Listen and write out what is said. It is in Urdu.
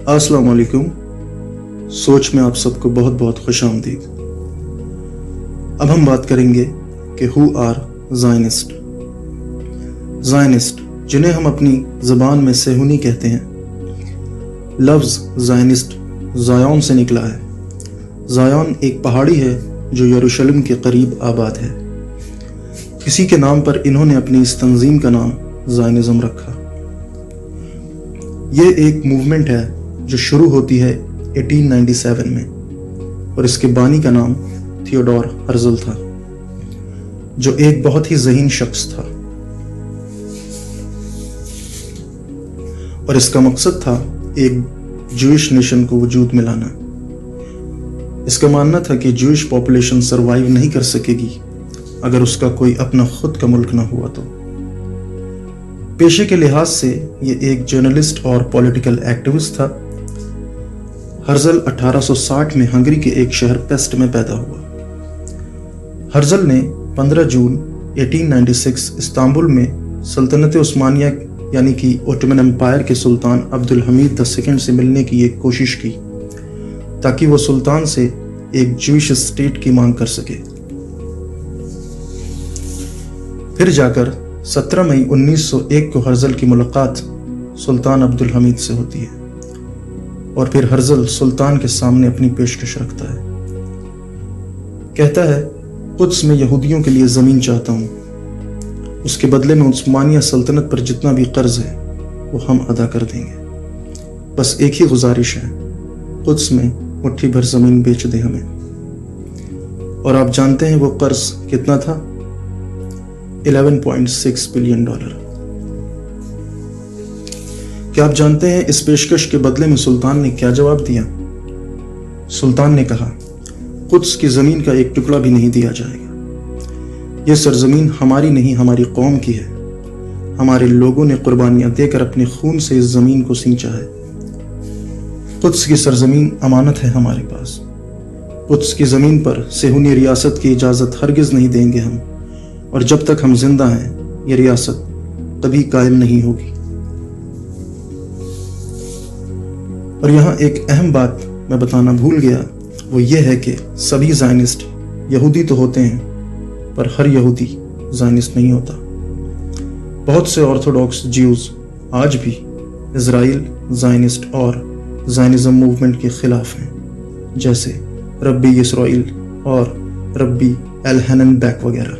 السلام علیکم. سوچ میں آپ سب کو بہت بہت خوش آمدید. اب ہم بات کریں گے کہ ہو آر زائنسٹ. زائنسٹ جنہیں ہم اپنی زبان میں صہیونی کہتے ہیں. لفظ زائنسٹ زایون سے نکلا ہے. زایون ایک پہاڑی ہے جو یروشلم کے قریب آباد ہے. اسی کے نام پر انہوں نے اپنی اس تنظیم کا نام زائنزم رکھا. یہ ایک موومنٹ ہے جو شروع ہوتی ہے 1897 میں اور اس کے بانی کا نام تھیوڈور ہرزل تھا جو ایک بہت ہی ذہین شخص تھا اور اس کا مقصد تھا ایک جوئش نیشن کو وجود میں لانا. اس کا ماننا تھا کہ جوئش پاپولیشن سروائیو نہیں کر سکے گی اگر اس کا کوئی اپنا خود کا ملک نہ ہوا تو. پیشے کے لحاظ سے یہ ایک جرنلسٹ اور پولیٹیکل ایکٹیوسٹ تھا. ہرزل 1860 میں ہنگری کے ایک شہر پیسٹ میں پیدا ہوا. ہرزل نے 15 جون 1896 استنبول میں سلطنت عثمانیہ یعنی کہ اوٹومن امپائر کے سلطان عبد الحمید II سے ملنے کی ایک کوشش کی تاکہ وہ سلطان سے ایک جوئش اسٹیٹ کی مانگ کر سکے. پھر جا کر 17 مئی 1901 کو ہرزل کی ملاقات سلطان عبد الحمید سے ہوتی ہے اور پھر ہرزل سلطان کے سامنے اپنی پیشکش رکھتا ہے. کہتا ہے قدس میں یہودیوں کے لیے زمین چاہتا ہوں. اس کے بدلے میں عثمانیہ سلطنت پر جتنا بھی قرض ہے وہ ہم ادا کر دیں گے. بس ایک ہی گزارش ہے, قدس میں مٹھی بھر زمین بیچ دے ہمیں. اور آپ جانتے ہیں وہ قرض کتنا تھا؟ $11.6 بلین. کیا آپ جانتے ہیں اس پیشکش کے بدلے میں سلطان نے کیا جواب دیا؟ سلطان نے کہا قدس کی زمین کا ایک ٹکڑا بھی نہیں دیا جائے گا. یہ سرزمین ہماری نہیں ہماری قوم کی ہے. ہمارے لوگوں نے قربانیاں دے کر اپنے خون سے اس زمین کو سینچا ہے. قدس کی سرزمین امانت ہے ہمارے پاس. قدس کی زمین پر صہیونی ریاست کی اجازت ہرگز نہیں دیں گے ہم, اور جب تک ہم زندہ ہیں یہ ریاست کبھی قائم نہیں ہوگی. اور یہاں ایک اہم بات میں بتانا بھول گیا, وہ یہ ہے کہ سبھی زائنسٹ یہودی تو ہوتے ہیں پر ہر یہودی زائنسٹ نہیں ہوتا. بہت سے آرتھوڈاکس جیوز آج بھی اسرائیل زائنسٹ اور زائنزم موومنٹ کے خلاف ہیں, جیسے ربی اسرائیل اور ربی الحنن بیک وغیرہ.